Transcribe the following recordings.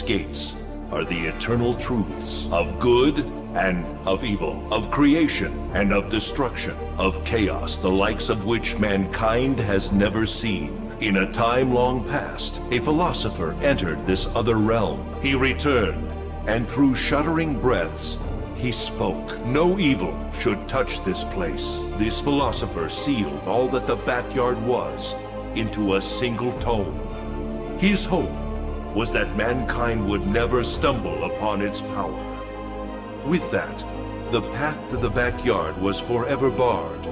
gates are the eternal truths of good and of evil, of creation and of destruction, of chaos, the likes of which mankind has never seen. In a time long past, a philosopher entered this other realm. He returned, and through shuddering breaths, he spoke. No evil should touch this place. This philosopher sealed all that the backyard was into a single tome. His hope was that mankind would never stumble upon its power. With that, the path to the backyard was forever barred,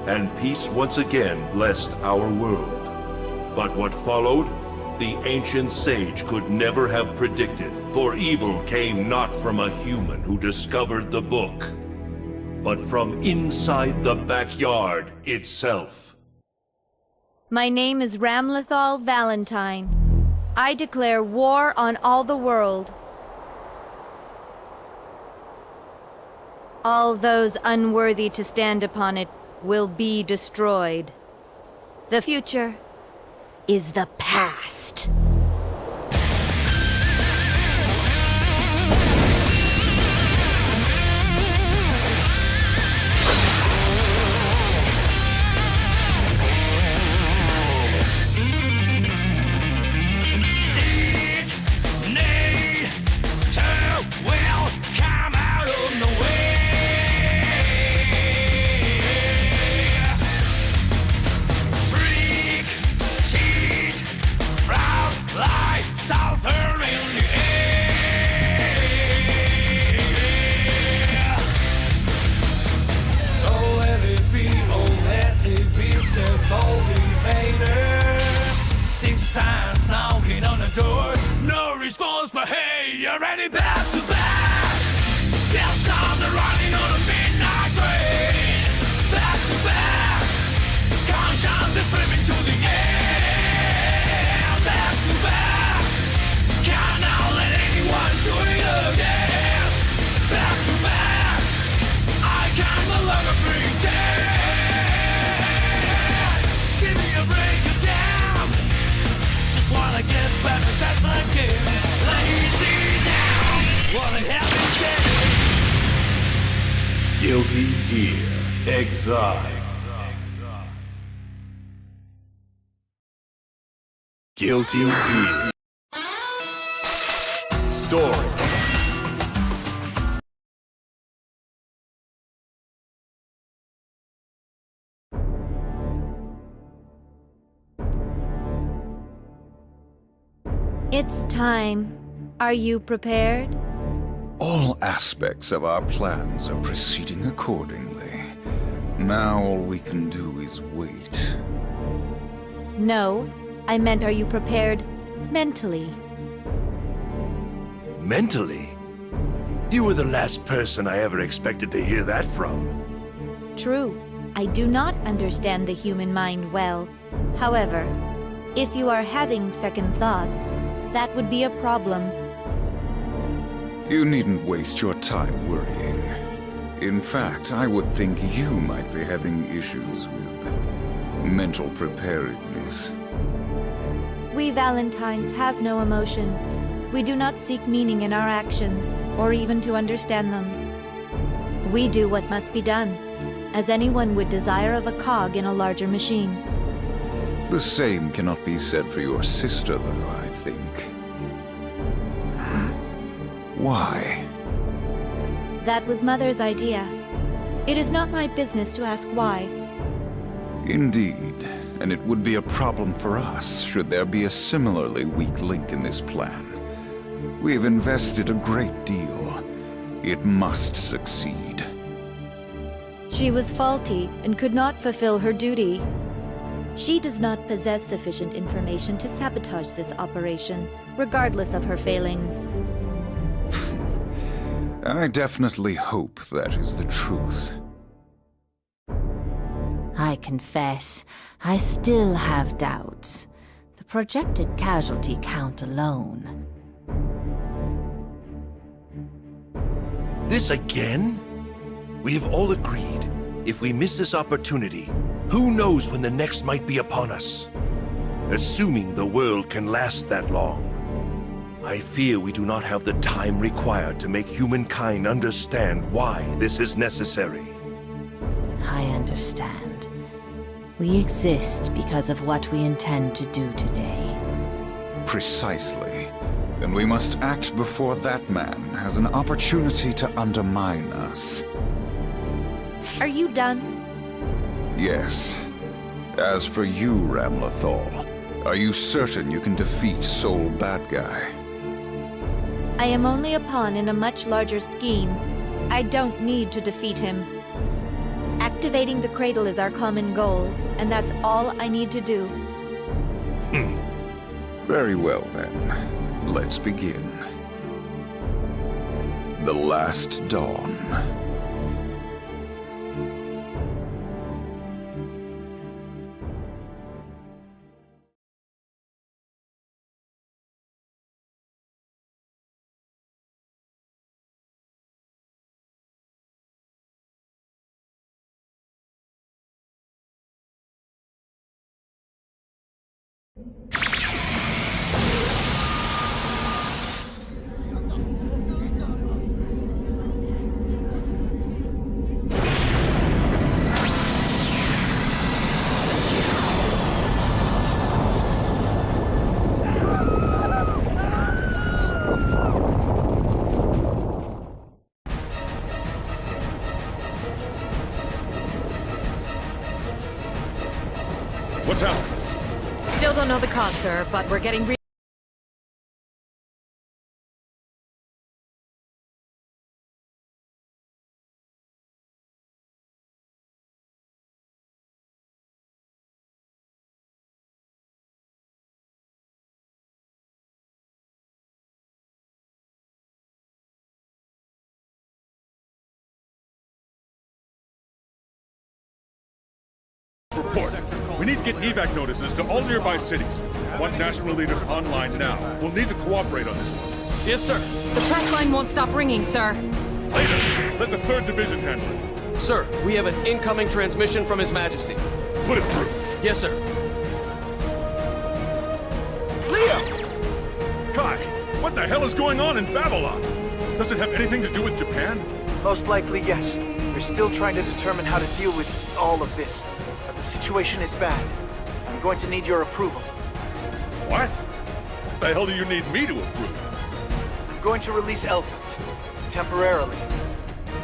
and peace once again blessed our world. But what followed, the ancient sage could never have predicted, for evil came not from a human who discovered the book, but from inside the backyard itself. My name is Ramlethal Valentine. I declare war on all the world. All those unworthy to stand upon it will be destroyed. The future is the past. Guilty Gear Xrd. Guilty Gear. Story. It's time. Are you prepared? All aspects of our plans are proceeding accordingly. Now all we can do is wait. No, I meant are you prepared mentally? Mentally? You were the last person I ever expected to hear that from. True, I do not understand the human mind well. However, if you are having second thoughts, that would be a problem. You needn't waste your time worrying. In fact, I would think you might be having issues with mental preparedness. We Valentines have no emotion. We do not seek meaning in our actions, or even to understand them. We do what must be done, as anyone would desire of a cog in a larger machine. The same cannot be said for your sister, though, I think. Why? That was Mother's idea. It is not my business to ask why. Indeed, and it would be a problem for us should there be a similarly weak link in this plan. We've invested a great deal. It must succeed. She was faulty and could not fulfill her duty. She does not possess sufficient information to sabotage this operation, regardless of her failings. I definitely hope that is the truth. I confess, I still have doubts. The projected casualty count alone. This again? We have all agreed, if we miss this opportunity, who knows when the next might be upon us? Assuming the world can last that long, I fear we do not have the time required to make humankind understand why this is necessary. I understand. We exist because of what we intend to do today. Precisely. Then we must act before that man has an opportunity to undermine us. Are you done? Yes. As for you, Ramlethal, are you certain you can defeat Sol Bädgaj? I am only a pawn in a much larger scheme. I don't need to defeat him. Activating the cradle is our common goal, and that's all I need to do. Very well, then. Let's begin. The Last Dawn. What's happening? Still don't know the cause, sir, but we're getting Report. We need to get evac notices to all nearby cities. Want national leaders online now. We'll need to cooperate on this one. Yes, sir. The press line won't stop ringing, sir. Later, let the 3rd Division handle it. Sir, we have an incoming transmission from His Majesty. Put it through. Yes, sir. Leo! Kai, what the hell is going on in Babylon? Does it have anything to do with Japan? Most likely, yes. We're still trying to determine how to deal with all of this. But the situation is bad. I'm going to need your approval. What? What the hell do you need me to approve? I'm going to release Elfant. Temporarily.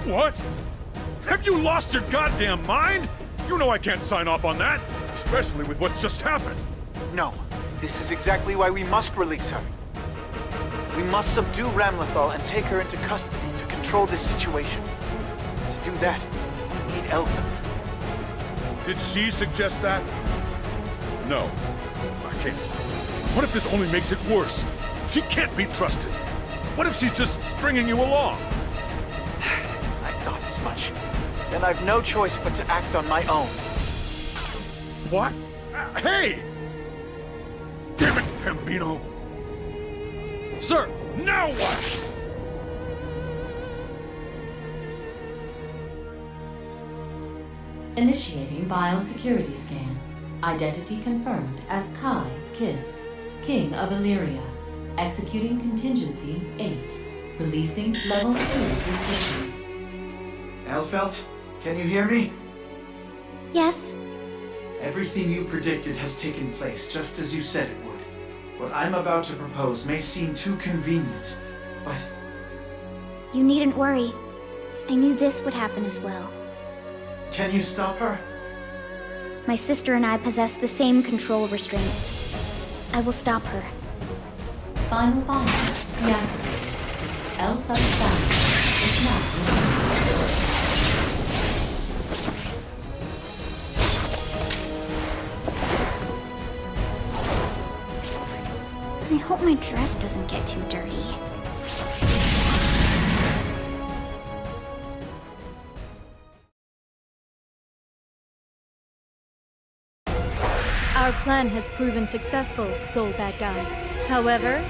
What? Have you lost your goddamn mind? You know I can't sign off on that, especially with what's just happened. No. This is exactly why we must release her. We must subdue Ramlethal and take her into custody to control this situation. To do that, we need Elfant. Did she suggest that? No, I can't. What if this only makes it worse? She can't be trusted. What if she's just stringing you along? I thought as much. Then I've no choice but to act on my own. What? Hey! Damn it, Pambino! Sir! Now what? Initiating biosecurity scan. Identity confirmed as Kai Kisk, King of Illyria. Executing contingency 8. Releasing level 2 restrictions. Elfelt, can you hear me? Yes. Everything you predicted has taken place just as you said it would. What I'm about to propose may seem too convenient, but... You needn't worry. I knew this would happen as well. Can you stop her? My sister and I possess the same control restraints. I will stop her. Final bomb reactivated. Alpha sound is now released. I hope my dress doesn't get too dirty. Our plan has proven successful, Sol Bädgaj. However,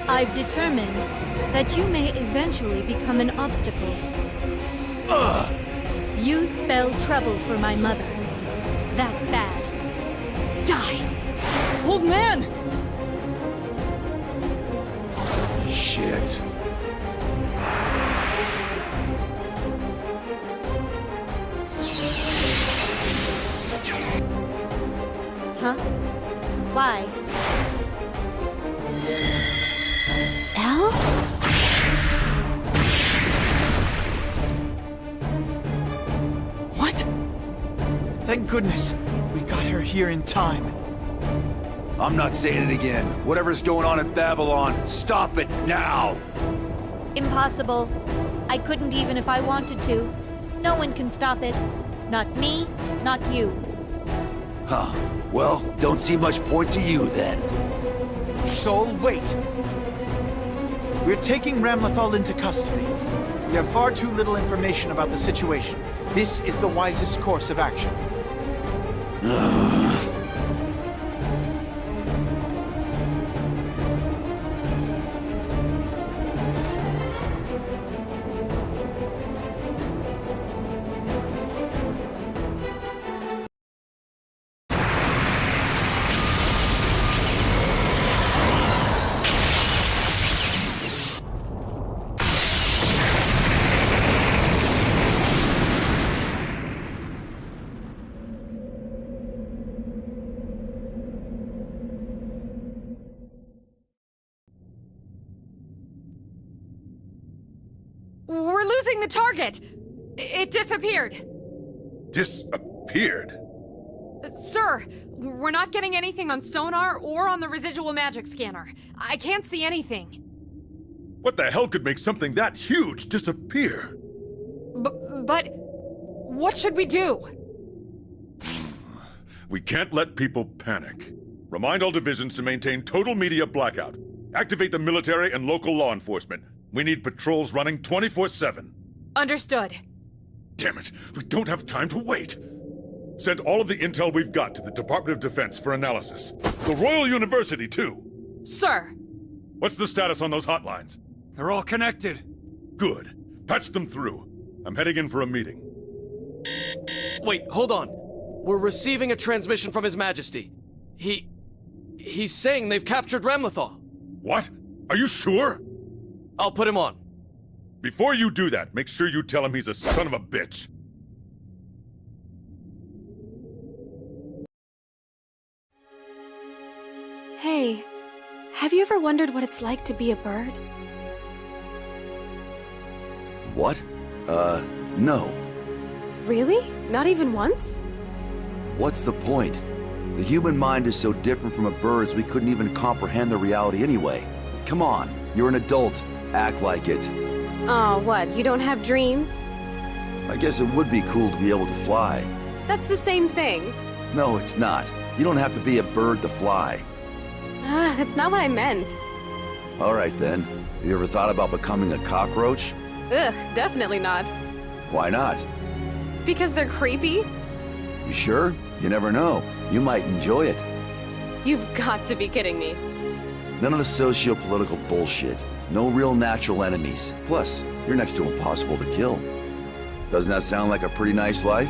I've determined that you may eventually become an obstacle. You spell trouble for my mother. That's bad. Die! Old man! goodness. We got her here in time. I'm not saying it again. Whatever's going on in Babylon, stop it now! Impossible. I couldn't even if I wanted to. No one can stop it. Not me, not you. Huh. Well, don't see much point to you then. Sol, wait. We're taking Ramlethal into custody. We have far too little information about the situation. This is the wisest course of action. We're losing the target! It disappeared! Disappeared? Sir, we're not getting anything on sonar or on the residual magic scanner. I can't see anything. What the hell could make something that huge disappear? But what should we do? We can't let people panic. Remind all divisions to maintain total media blackout. Activate the military and local law enforcement. We need patrols running 24/7. Understood. Damn it, we don't have time to wait. Send all of the intel we've got to the Department of Defense for analysis. The Royal University, too. Sir! What's the status on those hotlines? They're all connected. Good. Patch them through. I'm heading in for a meeting. Wait, hold on. We're receiving a transmission from His Majesty. He's saying they've captured Ramlethal. What? Are you sure? I'll put him on. Before you do that, make sure you tell him he's a son of a bitch. Hey, have you ever wondered what it's like to be a bird? What? No. Really? Not even once? What's the point? The human mind is so different from a bird's we couldn't even comprehend the reality anyway. Come on, you're an adult. Act like it. Oh, what? You don't have dreams? I guess it would be cool to be able to fly. That's the same thing. No, it's not. You don't have to be a bird to fly. Ah, that's not what I meant. All right then. Have you ever thought about becoming a cockroach? Ugh, definitely not. Why not? Because they're creepy? You sure? You never know. You might enjoy it. You've got to be kidding me. None of the socio-political bullshit. No real natural enemies. Plus, you're next to impossible to kill. Doesn't that sound like a pretty nice life?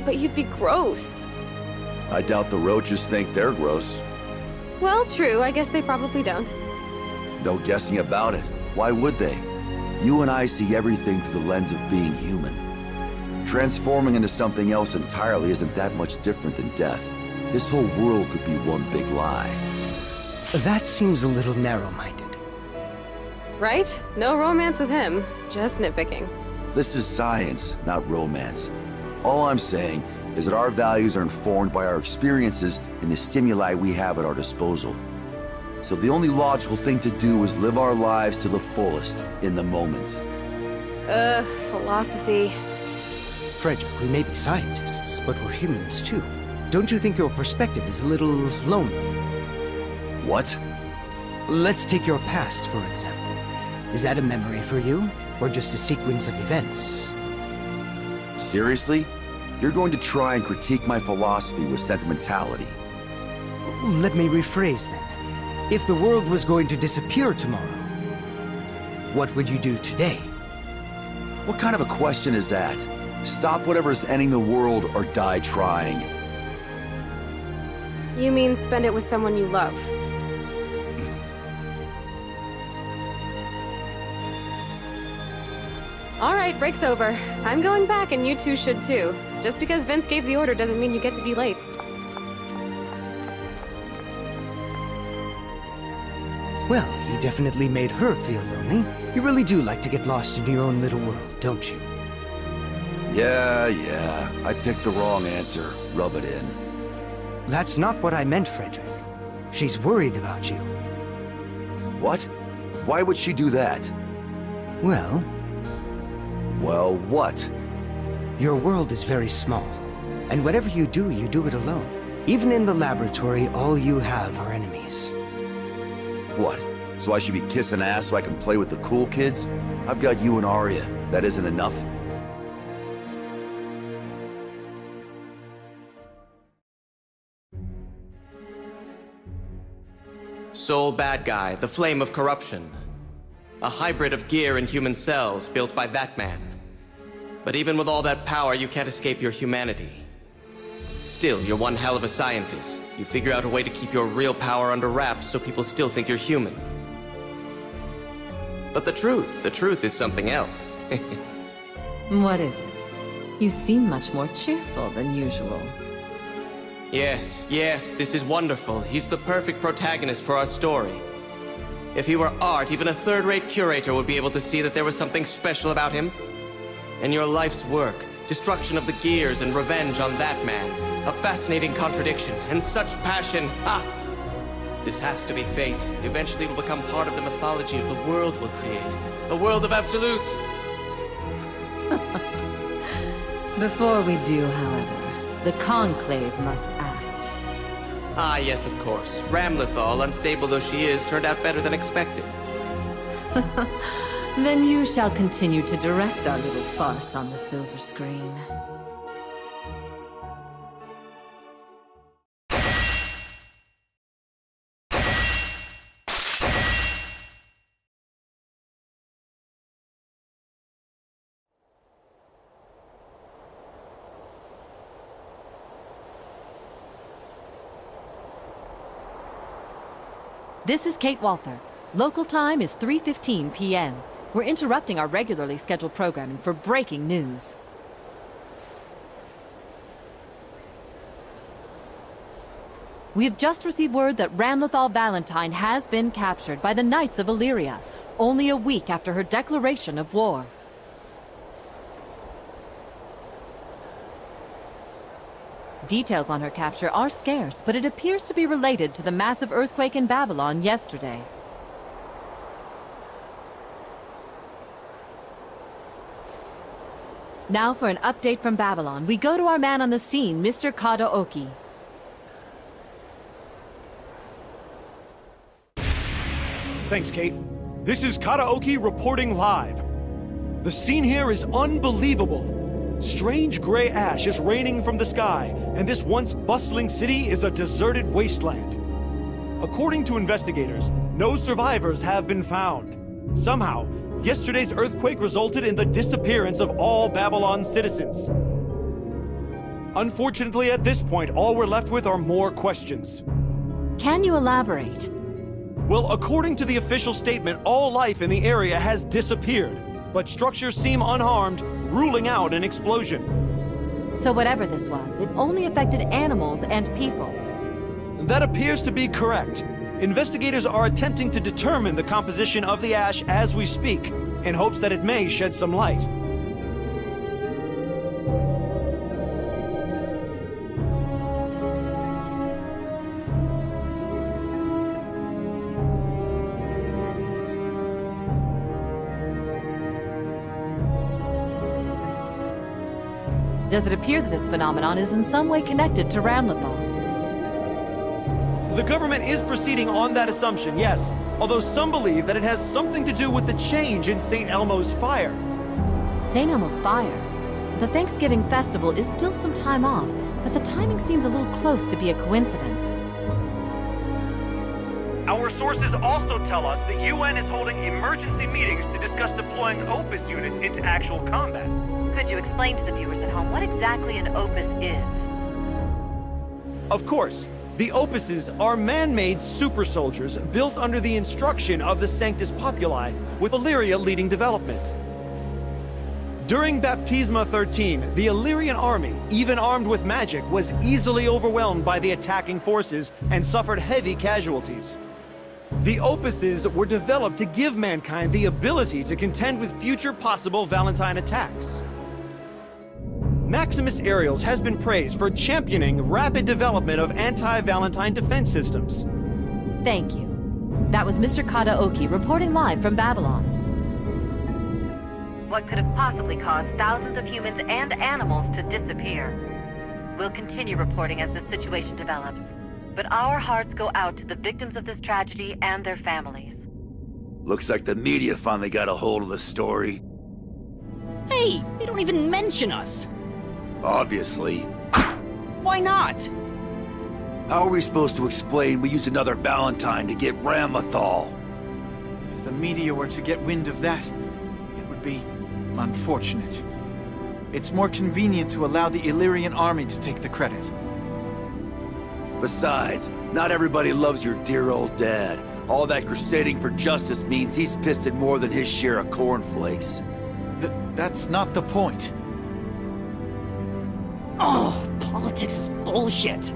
But you'd be gross. I doubt the roaches think they're gross. Well, true. I guess they probably don't. No guessing about it. Why would they? You and I see everything through the lens of being human. Transforming into something else entirely isn't that much different than death. This whole world could be one big lie. That seems a little narrow-minded. Right? No romance with him. Just nitpicking. This is science, not romance. All I'm saying is that our values are informed by our experiences and the stimuli we have at our disposal. So the only logical thing to do is live our lives to the fullest, in the moment. Ugh, philosophy. Frederick, we may be scientists, but we're humans too. Don't you think your perspective is a little lonely? What? Let's take your past, for example. Is that a memory for you, or just a sequence of events? Seriously? You're going to try and critique my philosophy with sentimentality? Let me rephrase then. If the world was going to disappear tomorrow, what would you do today? What kind of a question is that? Stop whatever's ending the world or die trying. You mean spend it with someone you love? All right, break's over. I'm going back and you two should too. Just because Vince gave the order doesn't mean you get to be late. Well, you definitely made her feel lonely. You really do like to get lost in your own little world, don't you? Yeah, I picked the wrong answer. Rub it in. That's not what I meant, Frederick. She's worried about you. What? Why would she do that? Well... Well, what? Your world is very small, and whatever you do it alone. Even in the laboratory, all you have are enemies. What? So I should be kissing ass so I can play with the cool kids? I've got you and Arya. That isn't enough? Sol Bädgaj, the flame of corruption. A hybrid of gear and human cells built by that man. But even with all that power, you can't escape your humanity. Still, you're one hell of a scientist. You figure out a way to keep your real power under wraps so people still think you're human. But the truth is something else. What is it? You seem much more cheerful than usual. Yes, this is wonderful. He's the perfect protagonist for our story. If he were art, even a third-rate curator would be able to see that there was something special about him. And your life's work, destruction of the gears and revenge on that man. A fascinating contradiction, and such passion. Ha! This has to be fate. Eventually will become part of the mythology of the world we'll create. The world of absolutes! Before we do, however, the Conclave must act. Ah, yes, of course. Ramlethal, unstable though she is, turned out better than expected. Then you shall continue to direct our little farce on the silver screen. This is Kate Walther. Local time is 3:15 p.m. We're interrupting our regularly scheduled programming for breaking news. We have just received word that Ramlethal Valentine has been captured by the Knights of Illyria, only a week after her declaration of war. Details on her capture are scarce, but it appears to be related to the massive earthquake in Babylon yesterday. Now for an update from Babylon, we go to our man on the scene, Mr. Kadaoki. Thanks, Kate. This is Kadaoki reporting live. The scene here is unbelievable. Strange gray ash is raining from the sky, and this once bustling city is a deserted wasteland. According to investigators, no survivors have been found. Somehow, yesterday's earthquake resulted in the disappearance of all Babylon's citizens. Unfortunately, at this point, all we're left with are more questions. Can you elaborate? Well, according to the official statement, all life in the area has disappeared, but structures seem unharmed, ruling out an explosion. So whatever this was, it only affected animals and people. That appears to be correct. Investigators are attempting to determine the composition of the ash as we speak, in hopes that it may shed some light. Does it appear that this phenomenon is in some way connected to Ramlethal? The government is proceeding on that assumption, yes, although some believe that it has something to do with the change in St. Elmo's fire. St. Elmo's fire? The Thanksgiving festival is still some time off, but the timing seems a little close to be a coincidence. Our sources also tell us the UN is holding emergency meetings to discuss deploying Opus units into actual combat. Could you explain to the viewers at home what exactly an Opus is? Of course. The Opuses are man-made super soldiers built under the instruction of the Sanctus Populi, with Illyria leading development. During Baptisma 13, the Illyrian army, even armed with magic, was easily overwhelmed by the attacking forces and suffered heavy casualties. The Opuses were developed to give mankind the ability to contend with future possible Valentine attacks. Maximus Aerials has been praised for championing rapid development of anti-Valentine defense systems. Thank you. That was Mr. Kadaoki reporting live from Babylon. What could have possibly caused thousands of humans and animals to disappear? We'll continue reporting as the situation develops, but our hearts go out to the victims of this tragedy and their families. Looks like the media finally got a hold of the story. Hey, they don't even mention us. Obviously. Why not? How are we supposed to explain we used another Valentine to get Ramlethal? If the media were to get wind of that, it would be unfortunate. It's more convenient to allow the Illyrian army to take the credit. Besides, not everybody loves your dear old dad. All that crusading for justice means he's pissed at more than his share of cornflakes. That's not the point. Oh, politics is bullshit.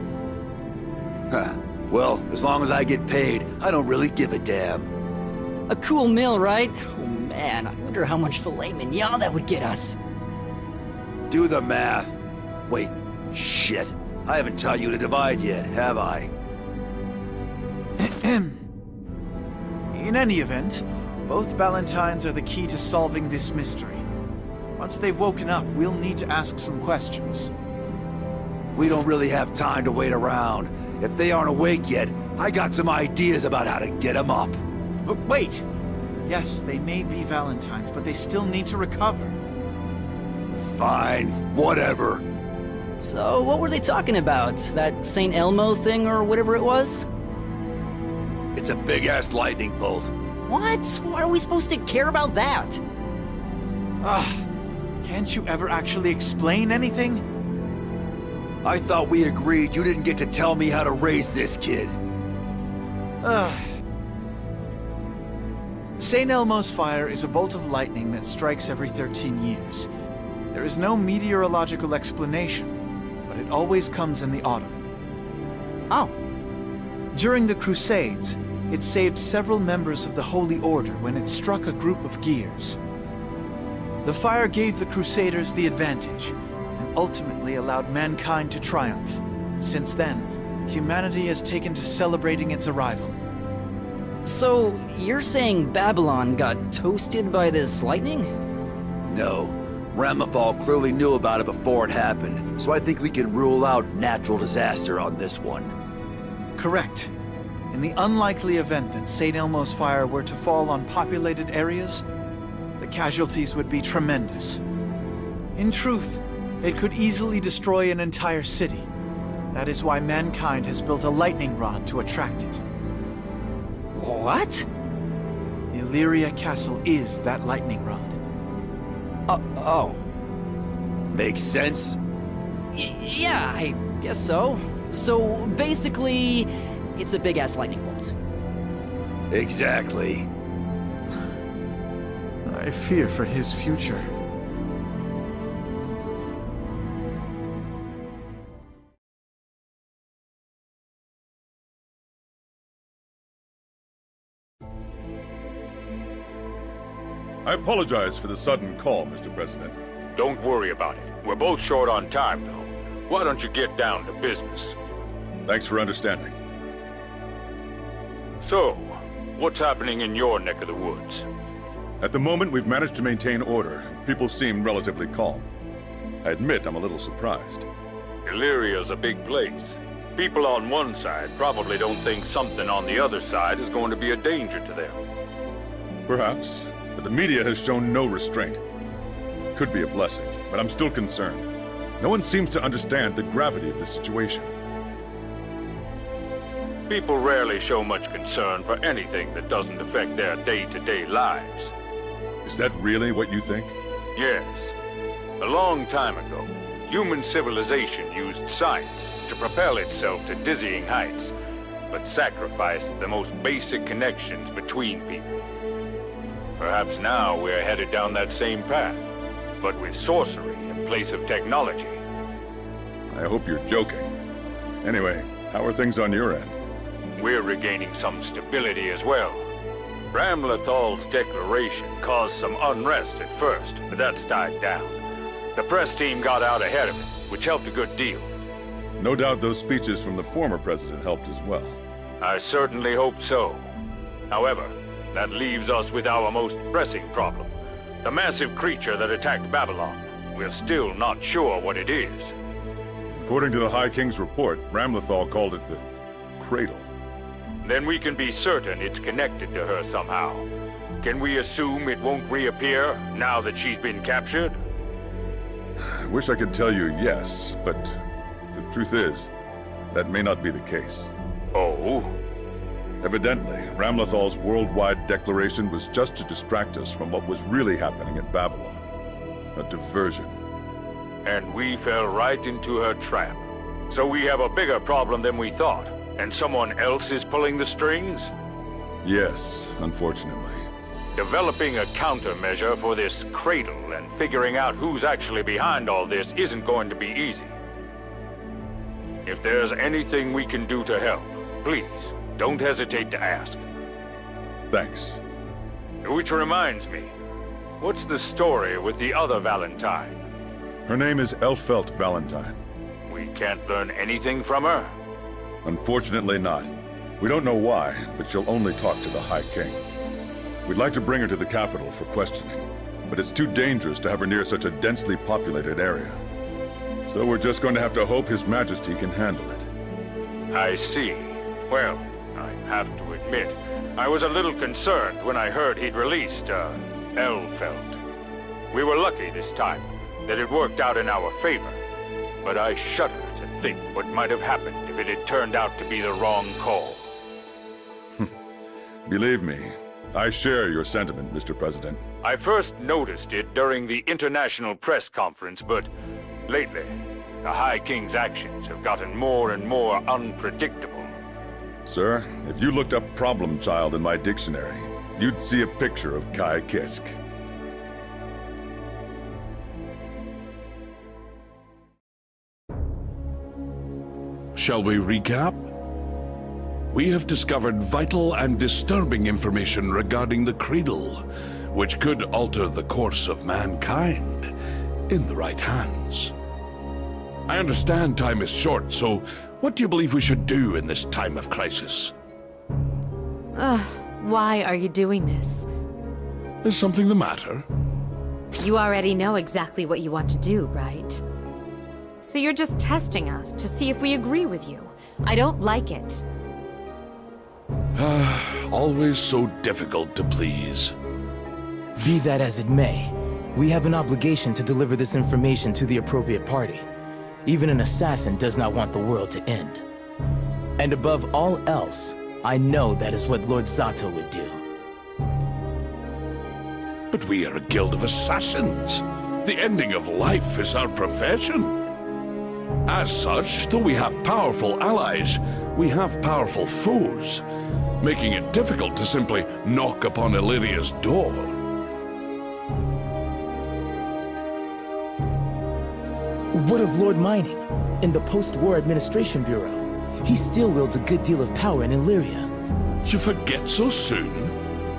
Well, as long as I get paid, I don't really give a damn. A cool meal, right? Oh man, I wonder how much filet mignon that would get us. Do the math. Wait, shit. I haven't taught you to divide yet, have I? In any event, both Valentines are the key to solving this mystery. Once they've woken up, we'll need to ask some questions. We don't really have time to wait around. If they aren't awake yet, I got some ideas about how to get them up. But wait! Yes, they may be Valentines, but they still need to recover. Fine, whatever. So, what were they talking about? That St. Elmo thing or whatever it was? It's a big-ass lightning bolt. What? Why are we supposed to care about that? Can't you ever actually explain anything? I thought we agreed you didn't get to tell me how to raise this kid. St. Elmo's fire is a bolt of lightning that strikes every 13 years. There is no meteorological explanation, but it always comes in the autumn. Oh. During the Crusades, it saved several members of the Holy Order when it struck a group of Gears. The fire gave the Crusaders the advantage, and ultimately allowed mankind to triumph. Since then, humanity has taken to celebrating its arrival. So, you're saying Babylon got toasted by this lightning? No. Ramlethal clearly knew about it before it happened, so I think we can rule out natural disaster on this one. Correct. In the unlikely event that St. Elmo's fire were to fall on populated areas, the casualties would be tremendous. In truth, it could easily destroy an entire city. That is why mankind has built a lightning rod to attract it. What? Illyria Castle is that lightning rod. Oh. Makes sense? Yeah, I guess so. So, basically, it's a big-ass lightning bolt. Exactly. I fear for his future. I apologize for the sudden call, Mr. President. Don't worry about it. We're both short on time, though. Why don't you get down to business? Thanks for understanding. So, what's happening in your neck of the woods? At the moment, we've managed to maintain order. People seem relatively calm. I admit I'm a little surprised. Illyria's a big place. People on one side probably don't think something on the other side is going to be a danger to them. Perhaps, but the media has shown no restraint. Could be a blessing, but I'm still concerned. No one seems to understand the gravity of the situation. People rarely show much concern for anything that doesn't affect their day-to-day lives. Is that really what you think? Yes. A long time ago, human civilization used science to propel itself to dizzying heights, but sacrificed the most basic connections between people. Perhaps now we're headed down that same path, but with sorcery in place of technology. I hope you're joking. Anyway, how are things on your end? We're regaining some stability as well. Ramlethal's declaration caused some unrest at first, but that's died down. The press team got out ahead of it, which helped a good deal. No doubt those speeches from the former president helped as well. I certainly hope so. However, that leaves us with our most pressing problem. The massive creature that attacked Babylon. We're still not sure what it is. According to the High King's report, Ramlethal called it the Cradle. Then we can be certain it's connected to her somehow. Can we assume it won't reappear now that she's been captured? I wish I could tell you yes, but the truth is, that may not be the case. Oh? Evidently, Ramlethal's worldwide declaration was just to distract us from what was really happening at Babylon. A diversion. And we fell right into her trap. So we have a bigger problem than we thought, and someone else is pulling the strings? Yes, unfortunately. Developing a countermeasure for this cradle and figuring out who's actually behind all this isn't going to be easy. If there's anything we can do to help, please, don't hesitate to ask. Thanks. Which reminds me, what's the story with the other Valentine? Her name is Elfelt Valentine. We can't learn anything from her? Unfortunately not. We don't know why, but she'll only talk to the High King. We'd like to bring her to the capital for questioning, but it's too dangerous to have her near such a densely populated area. So we're just going to have to hope His Majesty can handle it. I see. Well, I have to admit, I was a little concerned when I heard he'd released, Elfelt. We were lucky this time, that it worked out in our favor, but I shudder to think what might have happened if it had turned out to be the wrong call. Believe me, I share your sentiment, Mr. President. I first noticed it during the international press conference, but lately, the High King's actions have gotten more and more unpredictable. Sir, if you looked up problem child in my dictionary, you'd see a picture of Kai Kisk. Shall we recap? We have discovered vital and disturbing information regarding the Cradle, which could alter the course of mankind in the right hands. I understand time is short, so what do you believe we should do in this time of crisis? Why are you doing this? Is something the matter? You already know exactly what you want to do, right? So you're just testing us to see if we agree with you. I don't like it. Always so difficult to please. Be that as it may, we have an obligation to deliver this information to the appropriate party. Even an assassin does not want the world to end. And above all else, I know that is what Lord Zato would do. But we are a guild of assassins. The ending of life is our profession. As such, though we have powerful allies, we have powerful foes, making it difficult to simply knock upon Illyria's door. What of Lord Mining, in the Post-War Administration Bureau? He still wields a good deal of power in Illyria. You forget so soon?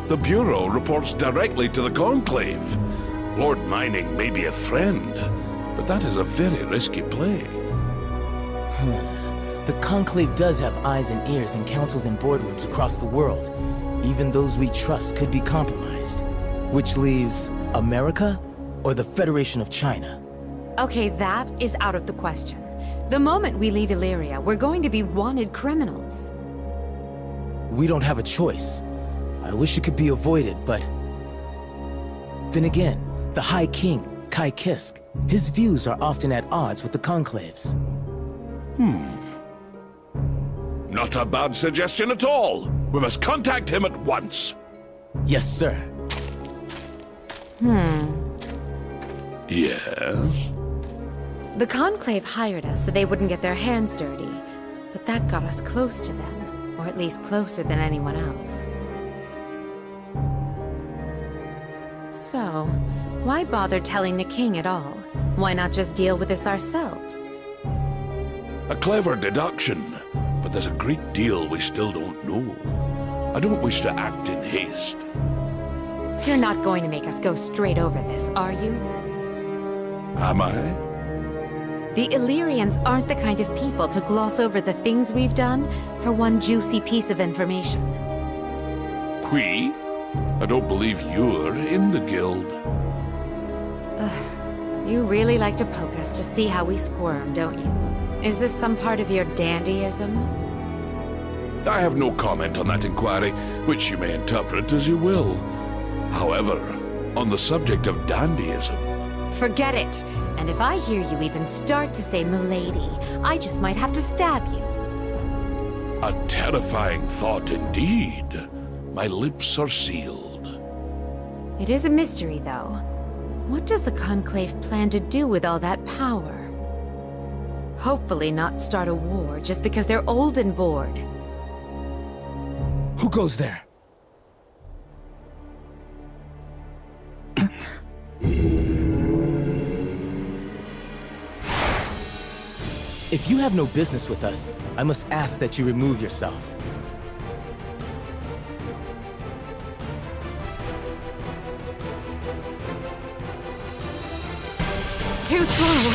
The Bureau reports directly to the Conclave. Lord Mining may be a friend, but that is a very risky play. The Conclave does have eyes and ears in councils and boardrooms across the world. Even those we trust could be compromised. Which leaves America or the Federation of China? Okay, that is out of the question. The moment we leave Illyria, we're going to be wanted criminals. We don't have a choice. I wish it could be avoided, but... Then again, the High King, Kai Kisk, his views are often at odds with the Conclave's. Not a bad suggestion at all. We must contact him at once. Yes, sir. Yes? The Conclave hired us so they wouldn't get their hands dirty, but that got us close to them, or at least closer than anyone else. So, why bother telling the king at all? Why not just deal with this ourselves? A clever deduction, but there's a great deal we still don't know. I don't wish to act in haste. You're not going to make us go straight over this, are you? Am I? The Illyrians aren't the kind of people to gloss over the things we've done for one juicy piece of information. We? I don't believe you're in the guild. You really like to poke us to see how we squirm, don't you? Is this some part of your dandyism? I have no comment on that inquiry, which you may interpret as you will. However, on the subject of dandyism... Forget it! And if I hear you even start to say milady, I just might have to stab you. A terrifying thought indeed. My lips are sealed. It is a mystery, though. What does the Conclave plan to do with all that power? Hopefully not start a war just because they're old and bored. Who goes there? If you have no business with us, I must ask that you remove yourself. Too slow!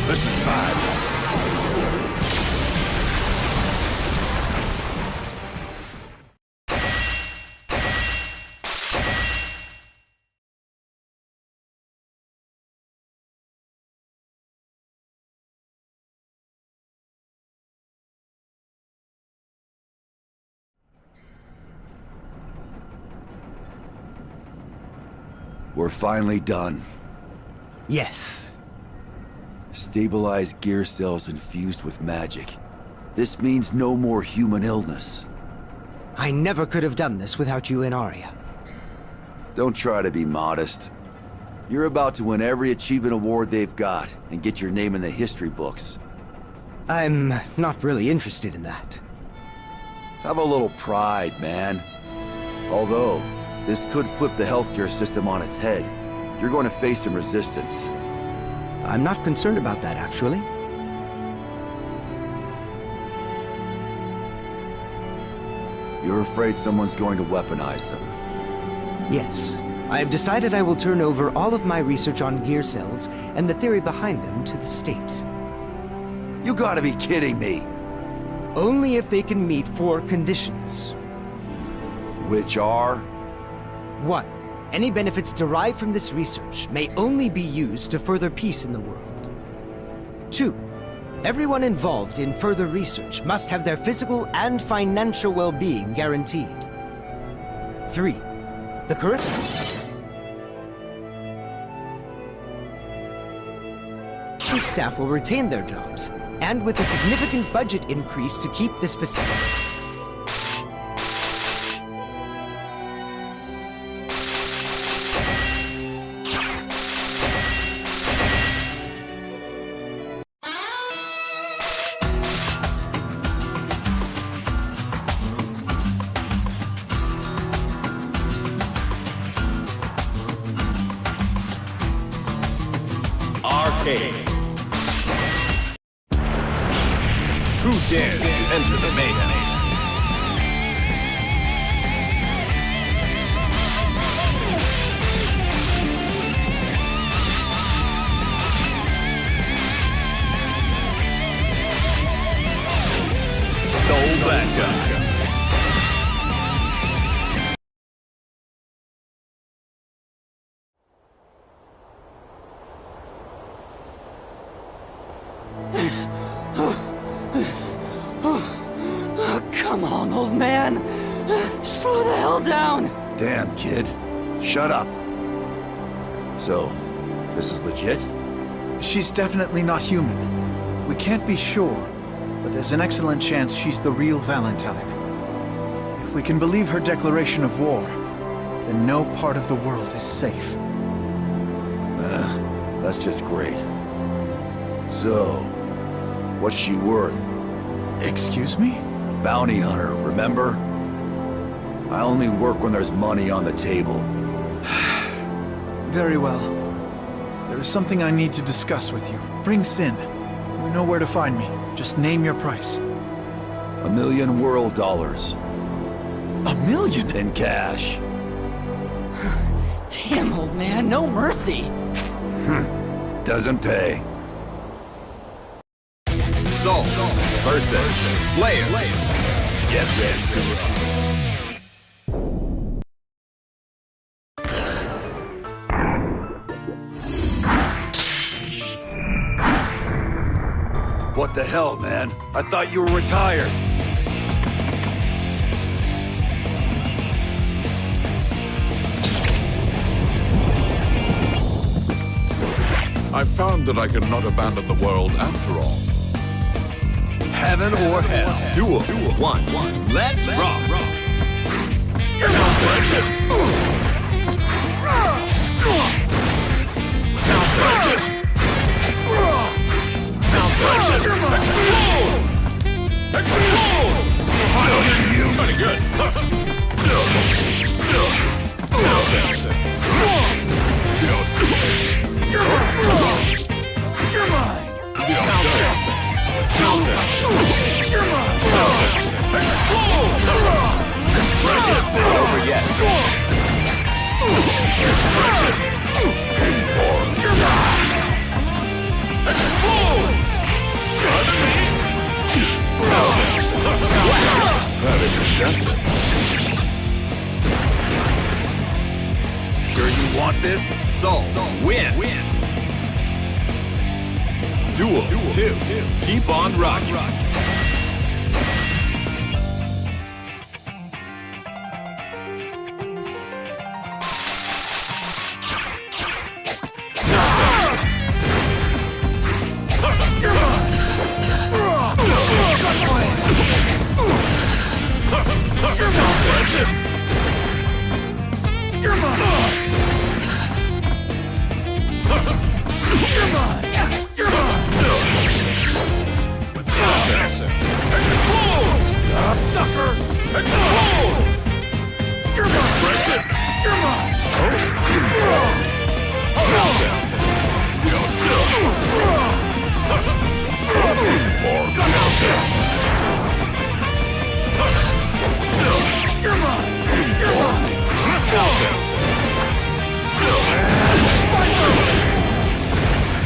This is bad. We're finally done. Yes. Stabilized gear cells infused with magic. This means no more human illness. I never could have done this without you and Arya. Don't try to be modest. You're about to win every achievement award they've got and get your name in the history books. I'm not really interested in that. Have a little pride, man. Although, this could flip the healthcare system on its head. You're going to face some resistance. I'm not concerned about that, actually. You're afraid someone's going to weaponize them? Yes. I have decided I will turn over all of my research on gear cells and the theory behind them to the state. You gotta be kidding me! Only if they can meet 4 conditions. Which are? 1. Any benefits derived from this research may only be used to further peace in the world. 2. Everyone involved in further research must have their physical and financial well-being guaranteed. 3. The current... staff will retain their jobs, and with a significant budget increase to keep this facility... Arcade. Who dares to enter the mayhem? Sol Bädgai. Come on, old man. Slow the hell down. Damn, kid. Shut up. So, this is legit? She's definitely not human. We can't be sure, but there's an excellent chance she's the real Valentine. If we can believe her declaration of war, then no part of the world is safe. That's just great. So, what's she worth? Excuse me? Bounty hunter, remember? I only work when there's money on the table. Very well. There is something I need to discuss with you. Bring Sin. You know where to find me. Just name your price. $1 million world dollars. $1 million? In cash. Damn, old man, no mercy. Doesn't pay. Sol versus Slayer. Get ready to rock. What the hell, man? I thought you were retired. I found that I could not abandon the world after all. Heaven or hell. Duel. 1. Let's rock. Counter. Explode! Pretty good. Counter. Explode! Impressive. Not over yet. Impressive. Explode! Judge me. Very deceptive. Sure you want this? Sol, win. Duel 2. Keep on rocking.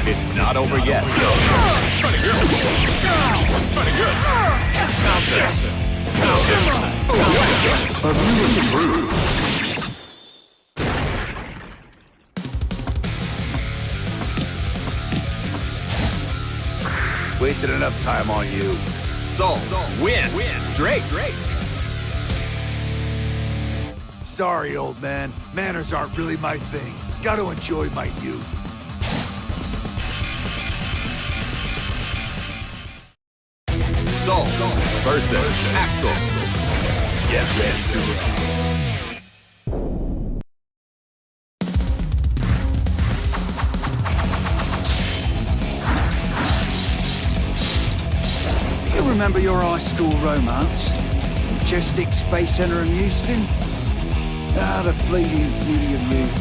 It's not over yet. Pretty good. Pretty good. Have you improved? Wasted enough time on you. Sol, win. Straight. Sorry, old man. Manners aren't really my thing. Gotta enjoy my youth. Sol versus Axel. Get ready to rock. You remember your high school romance? Majestic Space Center in Houston? Ah, the fleeting beauty of youth.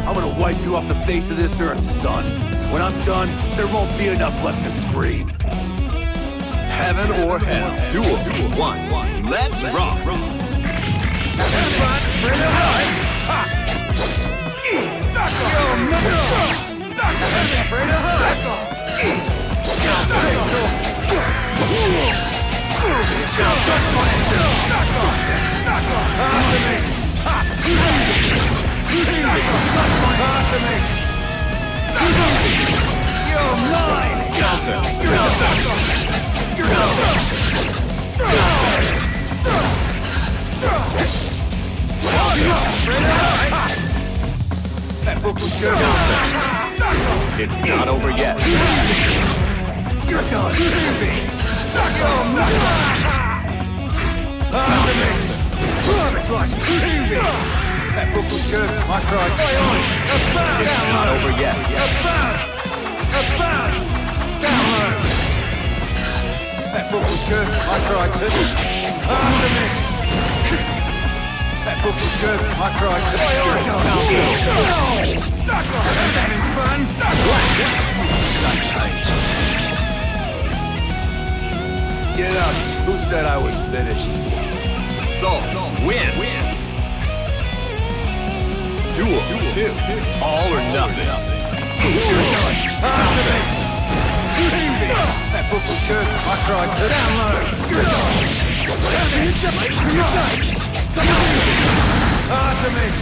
I'm gonna wipe you off the face of this earth, son. When I'm done, there won't be enough left to scream. Heaven or hell. Duel 1. Let's rock. For the heights! For the heights! Stay soft! Artemis! Artemis! You're mine! Counter. That book was good. It's not over yet. You're done. Artemis! Travis lost. That book was good. My pride. It's not over yet. That book was good. My pride too. Artemis! That book was good. My pride too. That is fun. Same page. Get up. Who said I was finished? Sol, win. Duel 2. All or nothing. Artemis! That book was good. I cried too. Download! Artemis!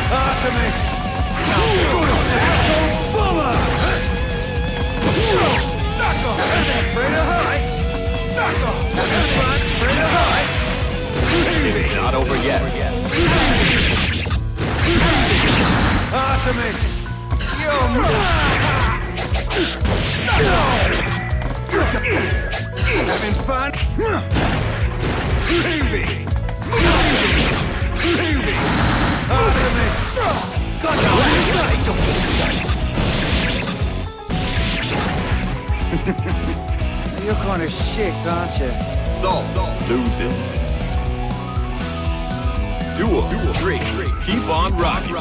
Artemis! Asshole bomber! Knock off! Freda Heights! Knock off! Freda Heights! It's not over yet. Artemis! You're having fun? Artemis! Don't get excited. You're kind of shit, aren't you? Sol loses. Duel 3. Keep on rocking.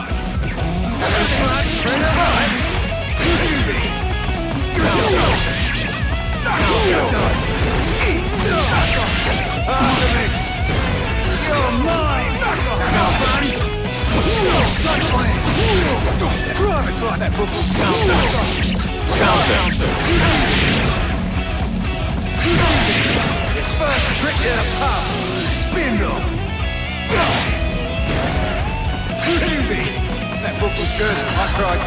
Artemis! You're mine! Travis like that book was counter! Your first trick to the pub! Spindle! That book was good. I cried.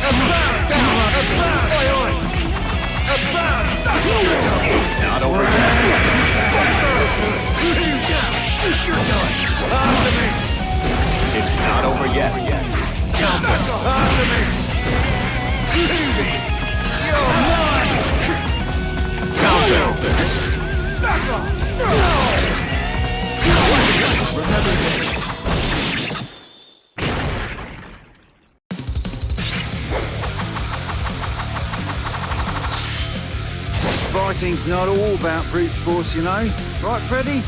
It's not over yet. You're done. Artemis! It's not over yet. Artemis! You're mine! Remember this. Fighting's not all about brute force, you know. Right, Freddy?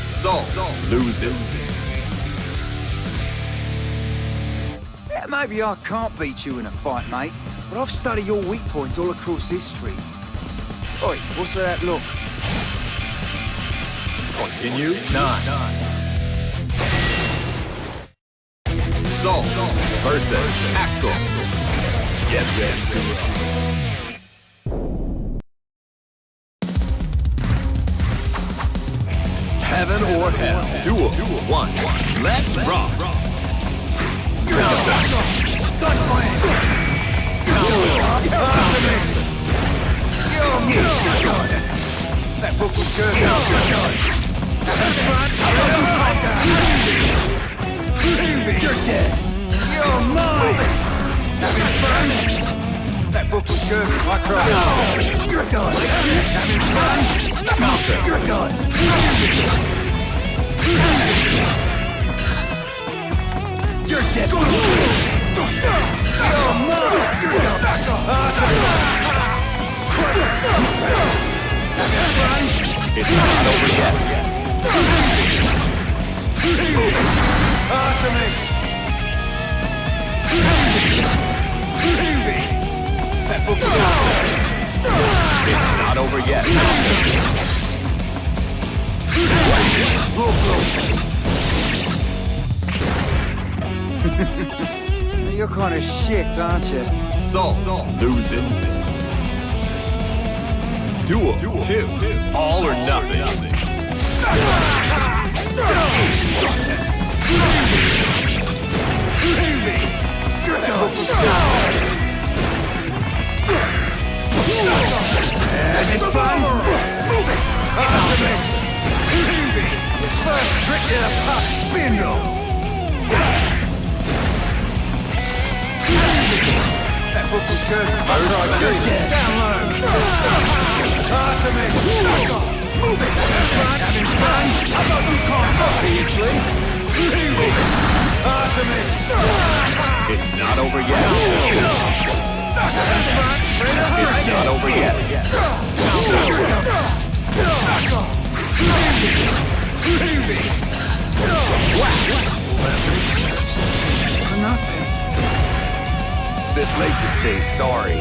Sol loses. Yeah, maybe I can't beat you in a fight, mate, but I've studied your weak points all across history. Oi, what's with that look? Continue. 9. Sol versus Axel. Get ready to rock. Heaven or hell. Duel 1. Let's rock. Artemis! You're that book was good. You're dead. You're mine. That book was good. I cried. You're done. Having fun? You're done. You're dead. You're mine. You're done. It's not over yet. Artemis! That book is It's not over yet. You're kind of shit, aren't you? Sol loses. Duel 2. All or nothing. You're done. And it's fun. Move it. Artemis. First trick in a puff spindle. Yes. That book was good. You're dead. Down low. Artemis. Move it. Having fun? I know you can't, obviously. Move it. Artemis. It's not over yet. It's not over yet. For nothing. Bit late to say sorry.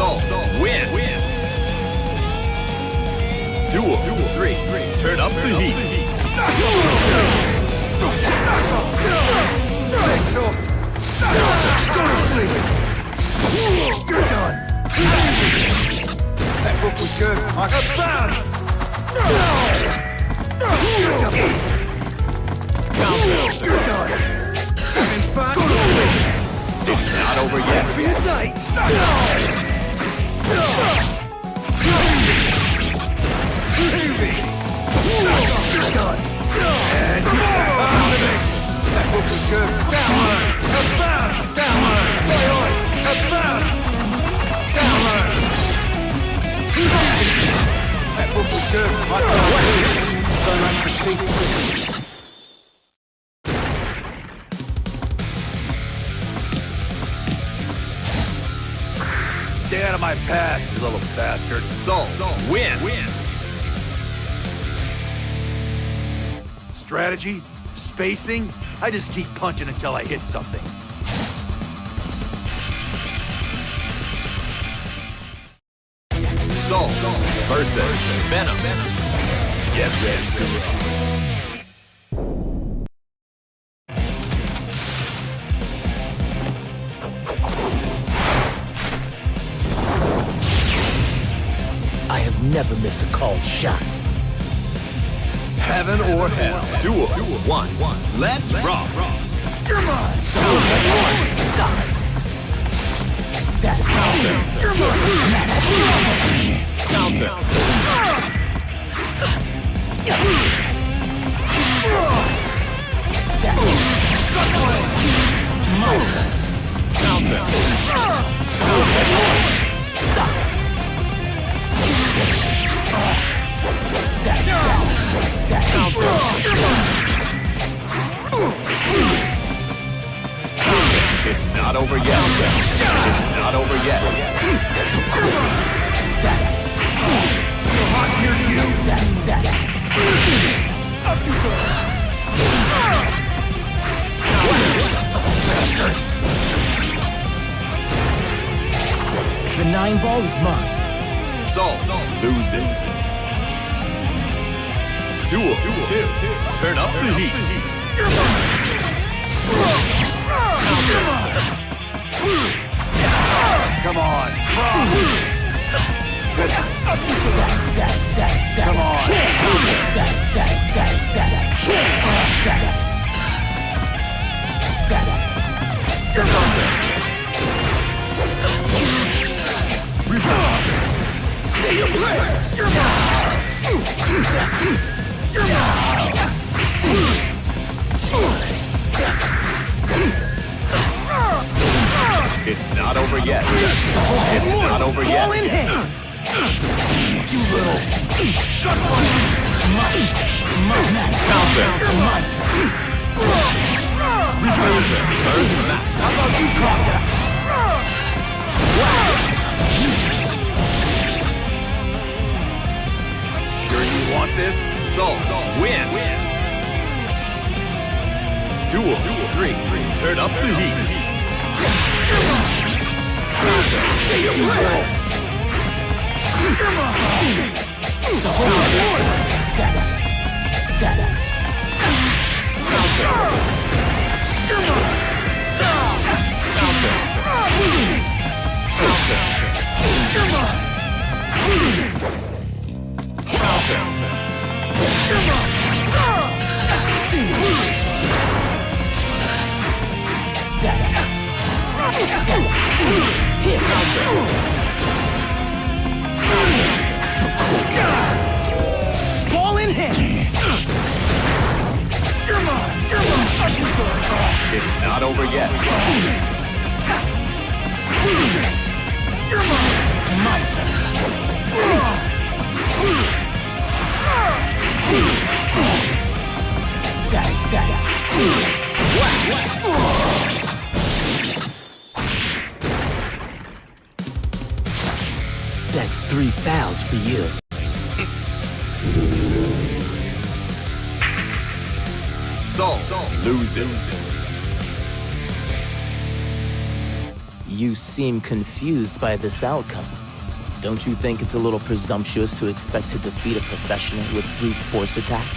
Sol, win. Duel 3. Turn up the heat. Stay soft. Go to sleep. You're done. That book was good. Bad. You're done. You're done. Having fun? Go to sleep. It's not over yet. Be a tight. You're done. And out of this. That book was good. Downward. About. Downward. Oi. About. Downward. That book was good. So much for cheap. Stay out of my past, you little bastard. Sol, win. Strategy? Spacing? I just keep punching until I hit something. Sol versus Venom. Get ready to I have never missed a called shot. Heaven or hell. Duel 1. Let's rock. Come on! Side. Set. Counter. Set. Mountain. Counter. Side. Set. Counter. It's not over yet. It's not over yet. So quick. Set. You're hot here to you. Set. Up you go. Bastard. The 9-ball is mine. Sol loses. Duel 2. Turn up the heat. Come on. Good. Set. Come on. Set. Reverse. Say your prayers. It's not over yet. It's not over yet. Ball in hand. You little. Counter. How about you call that? Sure you want this? Sol win. Duel 3. Turn up the heat. Say your prayers. Set. So quick. Ball in hand. It's not over yet. My turn. Set. That's 3 fouls for you. Sol loses. You seem confused by this outcome. Don't you think it's a little presumptuous to expect to defeat a professional with brute force attack?